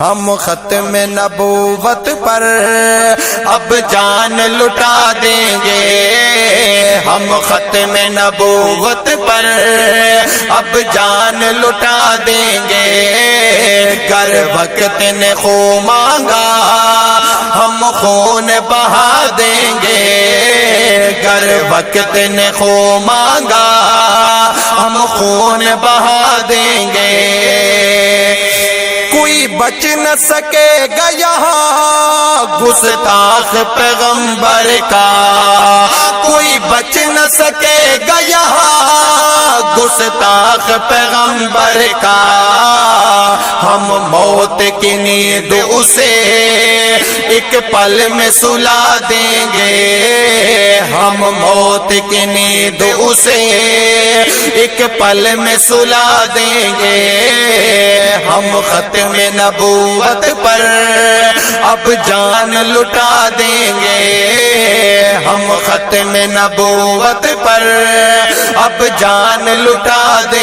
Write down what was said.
ہم ختم نبوت پر اب جان لٹا دیں گے، ہم ختم نبوت پر اب جان لٹا دیں گے، گر وقت نے خون مانگا ہم خون بہا دیں گے، گر وقت نے خون مانگا ہم خون بہا دیں گے، کوئی بچ نہ سکے گا یہاں گستاخ پیغمبر کا، کوئی بچ نہ سکے گا یہاں گستاخ پیغمبر کا، ہم موت کی نیند اسے ایک پل میں سلا دیں گے، ہم موت کی نیند اسے ایک پل میں سلا دیں گے، ہم ختم نبوت پر اب جان لٹا دیں گے، ہم ختم نبوت پر اب جان لٹا دیں گے۔